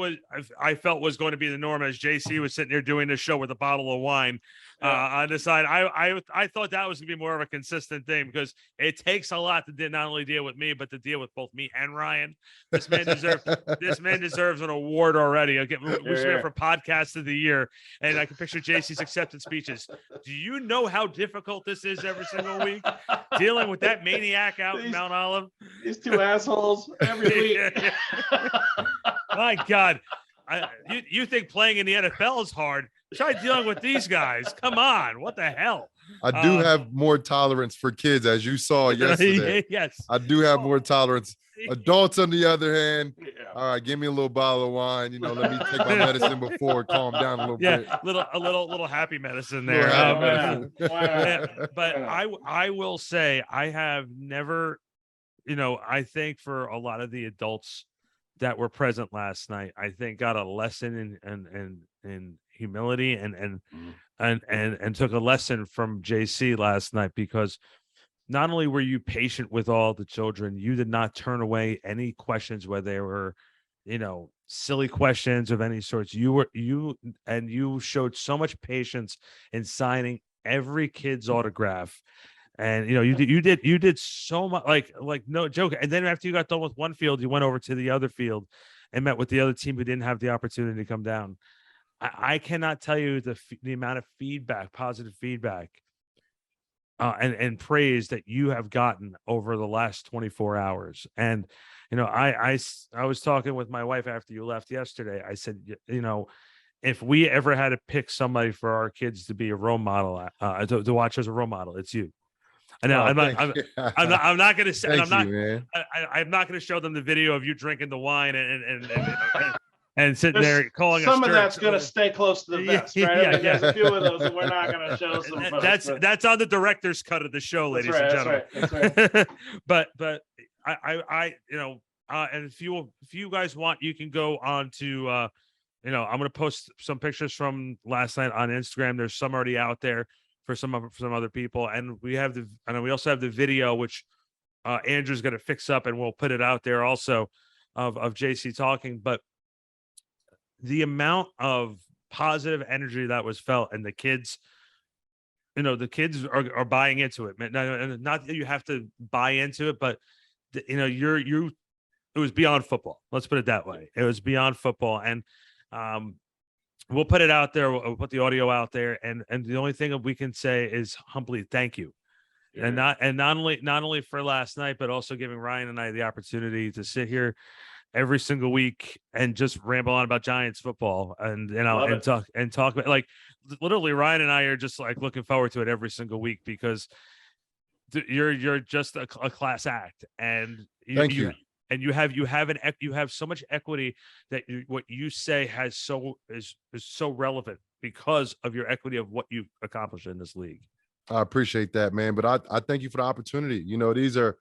I felt was going to be the norm as JC was sitting there doing the show with a bottle of wine on the side. I thought that was going to be more of a consistent thing because it takes a lot to not only deal with me, but to deal with both me and Ryan. This man deserves an award already. We should have for podcast of the year, and I can picture JC's acceptance speeches. Do you know how difficult this is every single week? Dealing with that maniac out in Mount Olive. These two assholes every week. My God. You think playing in the NFL is hard? Try dealing with these guys. Come on. What the hell? I do have more tolerance for kids, as you saw yesterday. Yes. I do have more tolerance. Adults, on the other hand, all right, give me a little bottle of wine. Let me take my medicine before it calm down a little bit. A little happy medicine there. But I will say I have never, I think for a lot of the adults that were present last night, I think got a lesson in humility and took a lesson from JC last night, because not only were you patient with all the children, you did not turn away any questions, whether they were, silly questions of any sorts. You showed so much patience in signing every kid's autograph. And you did so much, like no joke. And then after you got done with one field, you went over to the other field and met with the other team who didn't have the opportunity to come down. I cannot tell you the amount of feedback, positive feedback, and praise that you have gotten over the last 24 hours. And I was talking with my wife after you left yesterday. I said, if we ever had to pick somebody for our kids to be a role model, to watch as a role model, it's you. I know. I'm not going to say. I'm not going to show them the video of you drinking the wine and sitting there calling. Some of that's going to stay close to the vest, right? There's a few of those that we're not going to show. That's on the director's cut of the show, ladies and gentlemen. That's right. but and if you guys want, you can go on to I'm going to post some pictures from last night on Instagram. There's some already out there for some other people, and we also have the video, which Andrew's going to fix up, and we'll put it out there also of JC talking. But the amount of positive energy that was felt, and the kids are buying into it. Not that you have to buy into it, but it was beyond football. Let's put it that way. It was beyond football, and we'll put it out there. We'll put the audio out there, and the only thing we can say is humbly thank you, and not only for last night, but also giving Ryan and I the opportunity to sit here every single week and just ramble on about Giants football, and talk about, like, literally Ryan and I are just like looking forward to it every single week, because you're just a class act, and thank you. And you have so much equity that what you say is so relevant because of your equity of what you've accomplished in this league. I appreciate that, man. But I thank you for the opportunity. These are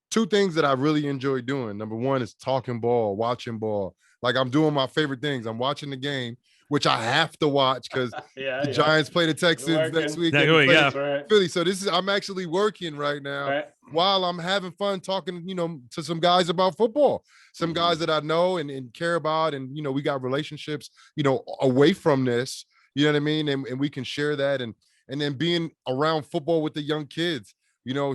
two things that I really enjoy doing. Number one is talking ball, watching ball. Like, I'm doing my favorite things. I'm watching the game, which I have to watch because the Giants play the Texans next week. Philly. So I'm actually working right now while I'm having fun talking, to some guys about football, some guys that I know and care about. And, we got relationships, away from this, you know what I mean? And we can share that. And then being around football with the young kids,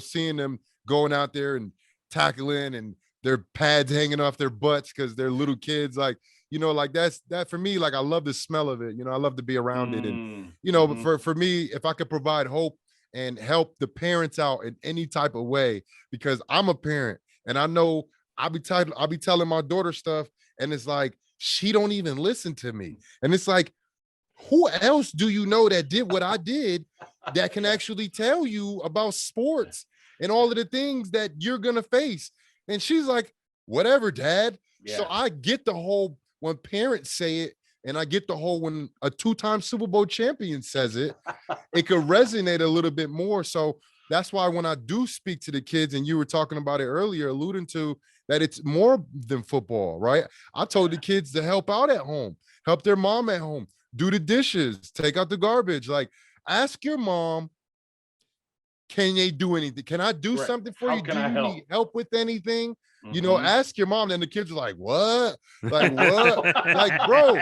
seeing them going out there and tackling and their pads hanging off their butts because they're little kids, like that for me. Like, I love the smell of it. I love to be around it. And, for me, if I could provide hope and help the parents out in any type of way, because I'm a parent and I know I'll be telling my daughter stuff, and it's like, she don't even listen to me. And it's like, who else do you know that did what I did that can actually tell you about sports and all of the things that you're going to face? And she's like, whatever, Dad. Yeah. So I get the whole, when parents say it, and I get the whole, when a two-time Super Bowl champion says it, it could resonate a little bit more. So that's why when I do speak to the kids, and you were talking about it earlier, alluding to that it's more than football, right? I told the kids to help out at home, help their mom at home, do the dishes, take out the garbage. Like, ask your mom, can they do anything? Can I do something for you? Do you need help with anything? You know, ask your mom. And the kids are like, what? Like, what? Like, bro,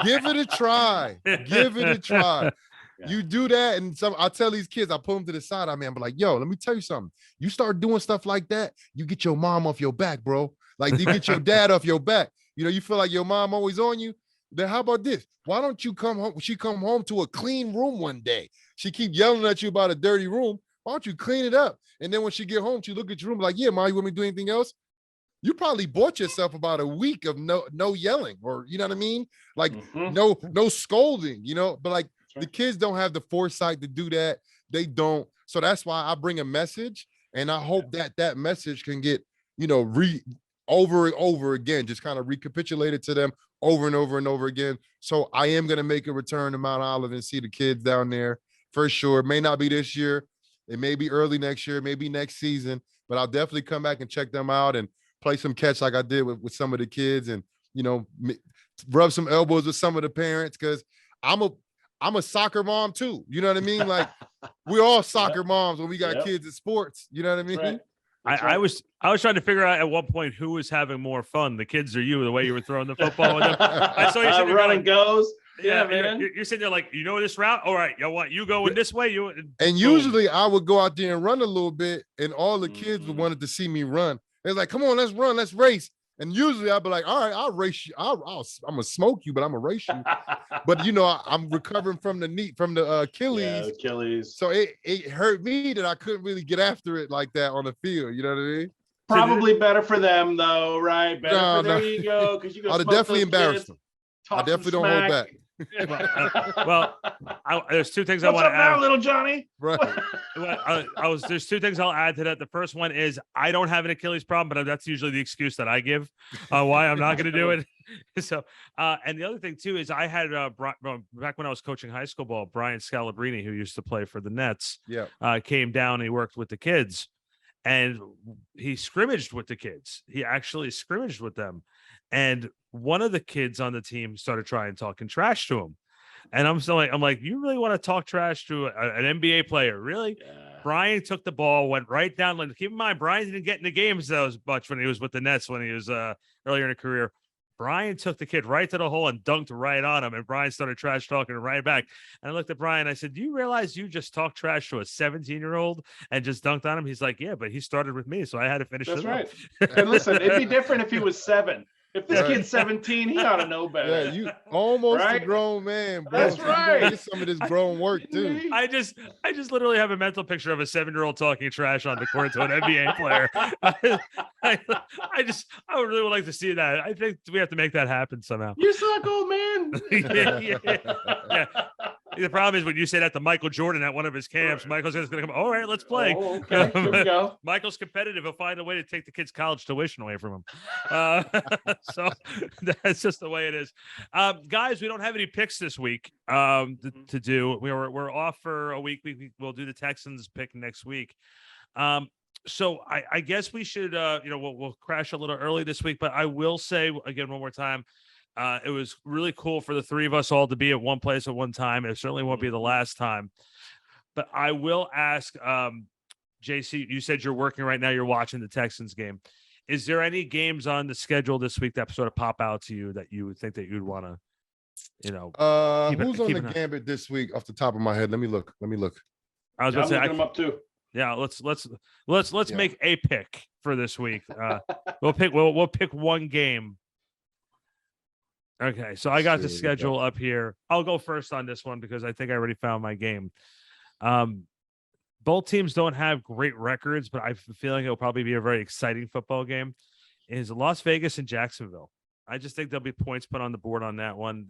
give it a try. Give it a try. Yeah. You do that, and I tell these kids, I pull them to the side. I'm like, yo, let me tell you something. You start doing stuff like that, you get your mom off your back, bro. Like, you get your dad off your back. You know, you feel like your mom always on you. Then how about this? Why don't you come home? She come home to a clean room one day. She keep yelling at you about a dirty room. Why don't you clean it up? And then when she get home, she look at your room like, yeah, Ma, you want me to do anything else? You probably bought yourself about a week of no yelling, or you know what I mean? Like no scolding, you know, but like the kids don't have the foresight to do that. They don't. So that's why I bring a message, and I hope that message can get, you know, over and over again, just kind of recapitulated to them over and over and over again. So I am going to make a return to Mount Olive and see the kids down there for sure. It may not be this year. It may be early next year, maybe next season, but I'll definitely come back and check them out and play some catch like I did with some of the kids, and, you know, rub some elbows with some of the parents, because I'm a soccer mom too. You know what I mean? Like, we're all soccer moms when we got kids in sports. You know what I mean? Right. I was trying to figure out at one point who was having more fun, the kids or you, the way you were throwing the football with them. I saw you running goes. Yeah, man. You're sitting there like, you know this route? All right, you want you going this way? And usually I would go out there and run a little bit, and all the kids would wanted to see me run. They're like, come on, let's run, let's race. And usually I'd be like, all right, I'll race you. I'm gonna smoke you, but I'm gonna race you. But you know, I'm recovering from the Achilles. Yeah, Achilles. So it hurt me that I couldn't really get after it like that on the field. You know what I mean? Probably better for them though, right? Better for their ego, because you go. I'd definitely embarrass them. I definitely don't hold back. There's two things I want to add. Now, little Johnny? Right. There's two things I'll add to that. The first one is I don't have an Achilles problem, but that's usually the excuse that I give why I'm not going to do it. So, and the other thing too is I had back when I was coaching high school ball, Brian Scalabrini, who used to play for the Nets, came down and he worked with the kids, and he scrimmaged with the kids. He actually scrimmaged with them. And one of the kids on the team started trying talking trash to him. And I'm like, you really want to talk trash to an NBA player? Really? Yeah. Brian took the ball, went right down. Keep in mind, Brian didn't get into games that much when he was with the Nets, when he was earlier in his career. Brian took the kid right to the hole and dunked right on him. And Brian started trash talking right back. And I looked at Brian. I said, do you realize you just talked trash to a 17-year-old and just dunked on him? He's like, yeah, but he started with me, so I had to finish. That's right. And listen, it'd be different if he was 7. If this kid's 17, he ought to know better. Yeah, you almost a grown man, bro. That's right. Get some of this grown work too. I just literally have a mental picture of a 7-year-old talking trash on the court to an NBA player. I would really like to see that. I think we have to make that happen somehow. You suck, old man. yeah. The problem is when you say that to Michael Jordan at one of his camps, Michael's going to come, all right, let's play. Oh, okay. Here we go. Michael's competitive. He'll find a way to take the kid's college tuition away from him. So that's just the way it is. Guys, we don't have any picks this week to do. We're off for a week. We'll do the Texans pick next week. So I guess we should, we'll crash a little early this week, but I will say again, one more time, it was really cool for the three of us all to be at one place at one time. It certainly won't be the last time, but I will ask, JC, you said you're working right now. You're watching the Texans game. Is there any games on the schedule this week that sort of pop out to you that you would think that you'd want to, who's on the gambit this week off the top of my head? Let me look. I was going to say, them up too. Yeah, let's make a pick for this week. We'll pick one game. Okay, so I got the schedule up here. I'll go first on this one because I think I already found my game. Both teams don't have great records, but I have a feeling it'll probably be a very exciting football game. It is Las Vegas and Jacksonville. I just think there'll be points put on the board on that one.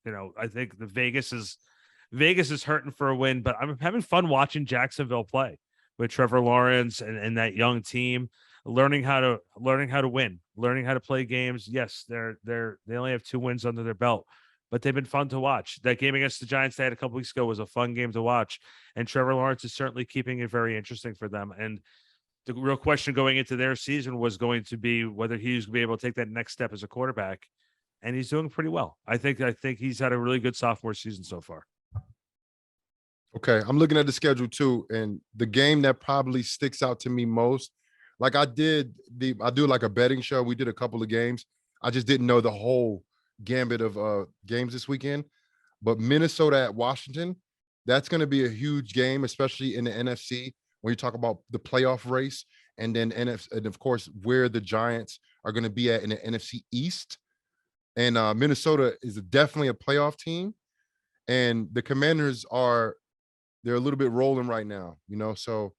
I think the Vegas is hurting for a win, but I'm having fun watching Jacksonville play with Trevor Lawrence and that young team, learning how to win, learning how to play games. Yes, they only have 2 wins under their belt, but they've been fun to watch. That game against the Giants they had a couple weeks ago was a fun game to watch, and Trevor Lawrence is certainly keeping it very interesting for them. And the real question going into their season was going to be whether he's going to be able to take that next step as a quarterback, and he's doing pretty well. I think he's had a really good sophomore season so far. Okay, I'm looking at the schedule too, and the game that probably sticks out to me most, like I do like a betting show. We did a couple of games. I just didn't know the whole gambit of games this weekend. But Minnesota at Washington, that's going to be a huge game, especially in the NFC when you talk about the playoff race, and then and of course where the Giants are going to be at in the NFC East. And Minnesota is definitely a playoff team, and the Commanders they're a little bit rolling right now, So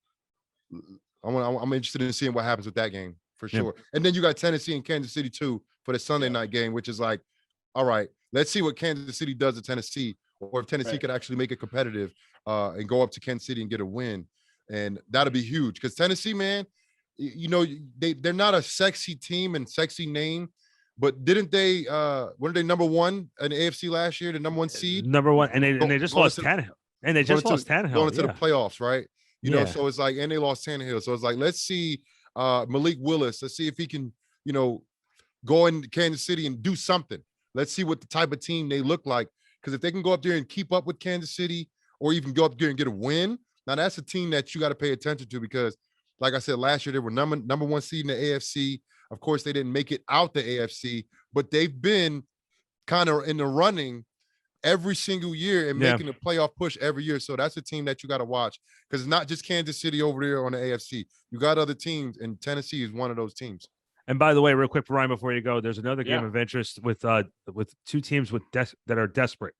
I'm interested in seeing what happens with that game for sure. Yeah. And then you got Tennessee and Kansas City too for the Sunday night game, which is like, all right, let's see what Kansas City does to Tennessee, or if Tennessee could actually make it competitive and go up to Kansas City and get a win. And that'll be huge because Tennessee, man, they're not a sexy team and sexy name, but didn't they weren't they number one in the AFC last year, the number one seed? Number one, and they just lost Tannehill. And they just lost Tannehill. Going into the playoffs, right? So it's like, and they lost Tannehill. So it's like, let's see Malik Willis. Let's see if he can, go in Kansas City and do something. Let's see what the type of team they look like. Because if they can go up there and keep up with Kansas City, or even go up there and get a win, now that's a team that you got to pay attention to, because like I said, last year they were number one seed in the AFC. Of course, they didn't make it out the AFC, but they've been kind of in the running every single year and making a playoff push every year. So that's a team that you got to watch, because it's not just Kansas City over there on the AFC. You got other teams, and Tennessee is one of those teams. And by the way, real quick, Ryan, before you go, there's another game of interest with two teams that are desperate.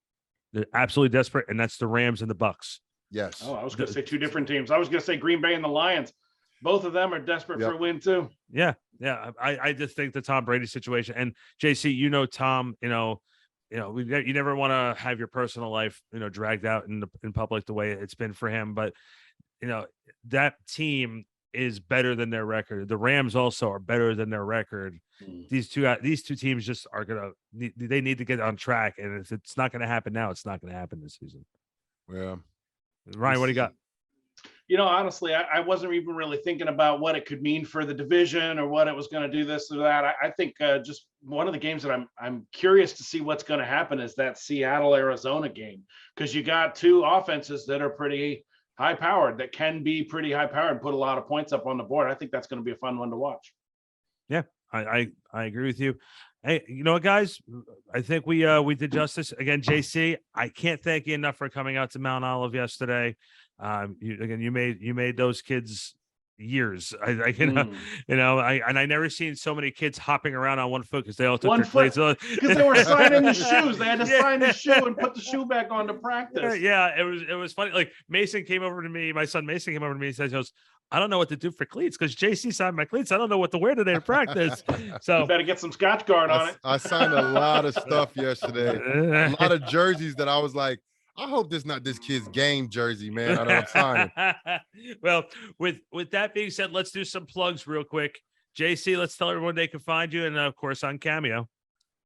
They're absolutely desperate, and that's the Rams and the Bucks. Yes. Oh, I was going to say two different teams. I was going to say Green Bay and the Lions. Both of them are desperate for a win too. Yeah. I just think the Tom Brady situation, and JC, Tom, you never want to have your personal life, dragged out in public the way it's been for him. But, that team is better than their record. The Rams also are better than their record. These two teams just are they need to get on track. And if it's not going to happen now, it's not going to happen this season. Yeah. Ryan, what do you got? Honestly, I wasn't even really thinking about what it could mean for the division or what it was going to do this or that. I think just one of the games that I'm curious to see what's going to happen is that Seattle-Arizona game, because you got two offenses that are pretty high-powered, that can be pretty high-powered and put a lot of points up on the board. I think that's going to be a fun one to watch. Yeah, I agree with you. Hey, you know what, guys? I think we did justice. Again, JC, I can't thank you enough for coming out to Mount Olive yesterday. You made those kids years. I never seen so many kids hopping around on one foot because they all took their cleats because they were signing the shoes. They had to sign the shoe and put the shoe back on to practice. Yeah, it was funny. Like Mason came over to me. My son Mason came over to me and says, I don't know what to do for cleats because JC signed my cleats. I don't know what to wear today to practice. So you better get some Scotch Guard on it. I signed a lot of stuff yesterday. A lot of jerseys that I was like, I hope this not this kid's game jersey, man. I know I'm signing. Well, with that being said, let's do some plugs real quick. JC, let's tell everyone they can find you, and of course on Cameo.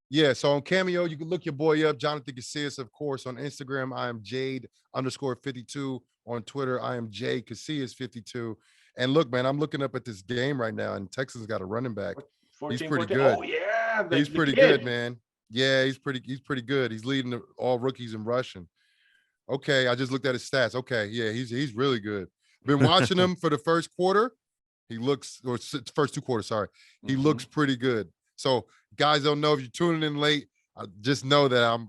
Yeah, so on Cameo, you can look your boy up, Jonathan Casillas, of course. On Instagram, I am Jade_52. On Twitter, I am Jade Casillas52. And look, man, I'm looking up at this game right now, and Texas got a running back. 14, he's pretty 14. good. Oh yeah, he's pretty good, man. Yeah, he's pretty good. He's leading all rookies in rushing. Okay, I just looked at his stats. Okay, yeah, he's really good. Been watching him for the first quarter. He looks, or first two quarters, sorry. He looks pretty good. So guys don't know if you're tuning in late. just know that I'm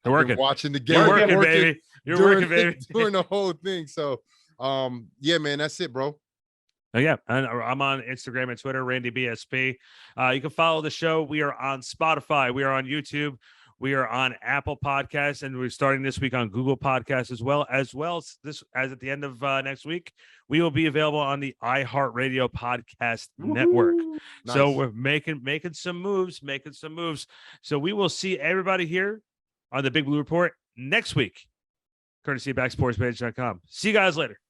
working, watching the game. You're working, baby. You're working, baby. During the whole thing. So yeah, man, that's it, bro. Oh, yeah, and I'm on Instagram and Twitter, Randy BSP. You can follow the show. We are on Spotify. We are on YouTube. We are on Apple Podcasts, and we're starting this week on Google Podcasts as well as this. As at the end of next week, we will be available on the iHeartRadio Podcast Network. Nice. So we're making some moves, So we will see everybody here on the Big Blue Report next week, courtesy of BackSportsPage.com. See you guys later.